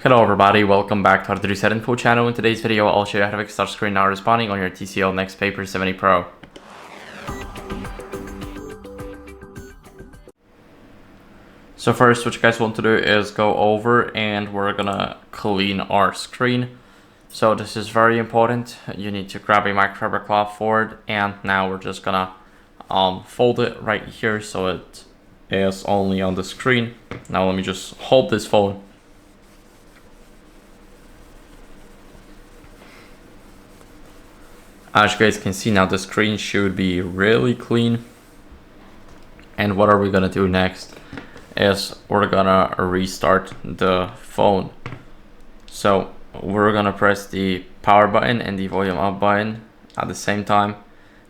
Hello everybody, welcome back to HardReset.Info channel. In today's video, I'll show you how to fix touch screen not responding on your TCL NxtPaper 70 Pro. So first, what you guys want to do is go over and we're gonna clean our screen. So this is very important. You need to grab a microfiber cloth for it, and now we're just gonna fold it right here so it is only on the screen. Now let me just hold this phone. As you guys can see now, the screen should be really clean. And what are we gonna do next is we're gonna restart the phone. So we're gonna press the power button and the volume up button at the same time.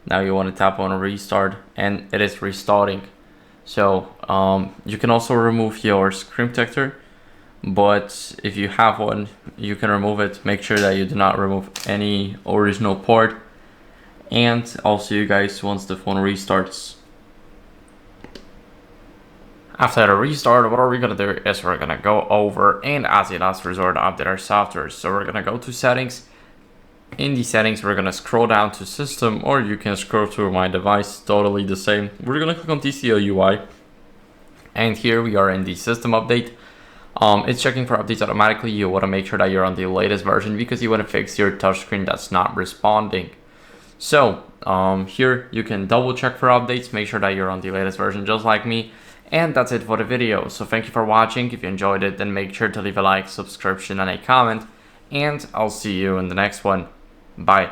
Now you want to tap on restart and it is restarting. So you can also remove your screen protector, but if you have one, you can remove it. Make sure that you do not remove any original part. And I'll see you guys once the phone restarts. After the restart, what are we gonna do is we're gonna go over and as a last resort update our software. So we're gonna go to settings. In the settings, we're gonna scroll down to system, or you can scroll through my device, totally the same. We're gonna click on TCL UI. And here we are in the system update. It's checking for updates automatically. You wanna make sure that you're on the latest version because you wanna fix your touchscreen that's not responding. So here you can double check for updates, make sure that you're on the latest version just like me. And that's it for the video. So thank you for watching. If you enjoyed it, then make sure to leave a like, subscription, and a comment. And I'll see you in the next one. Bye.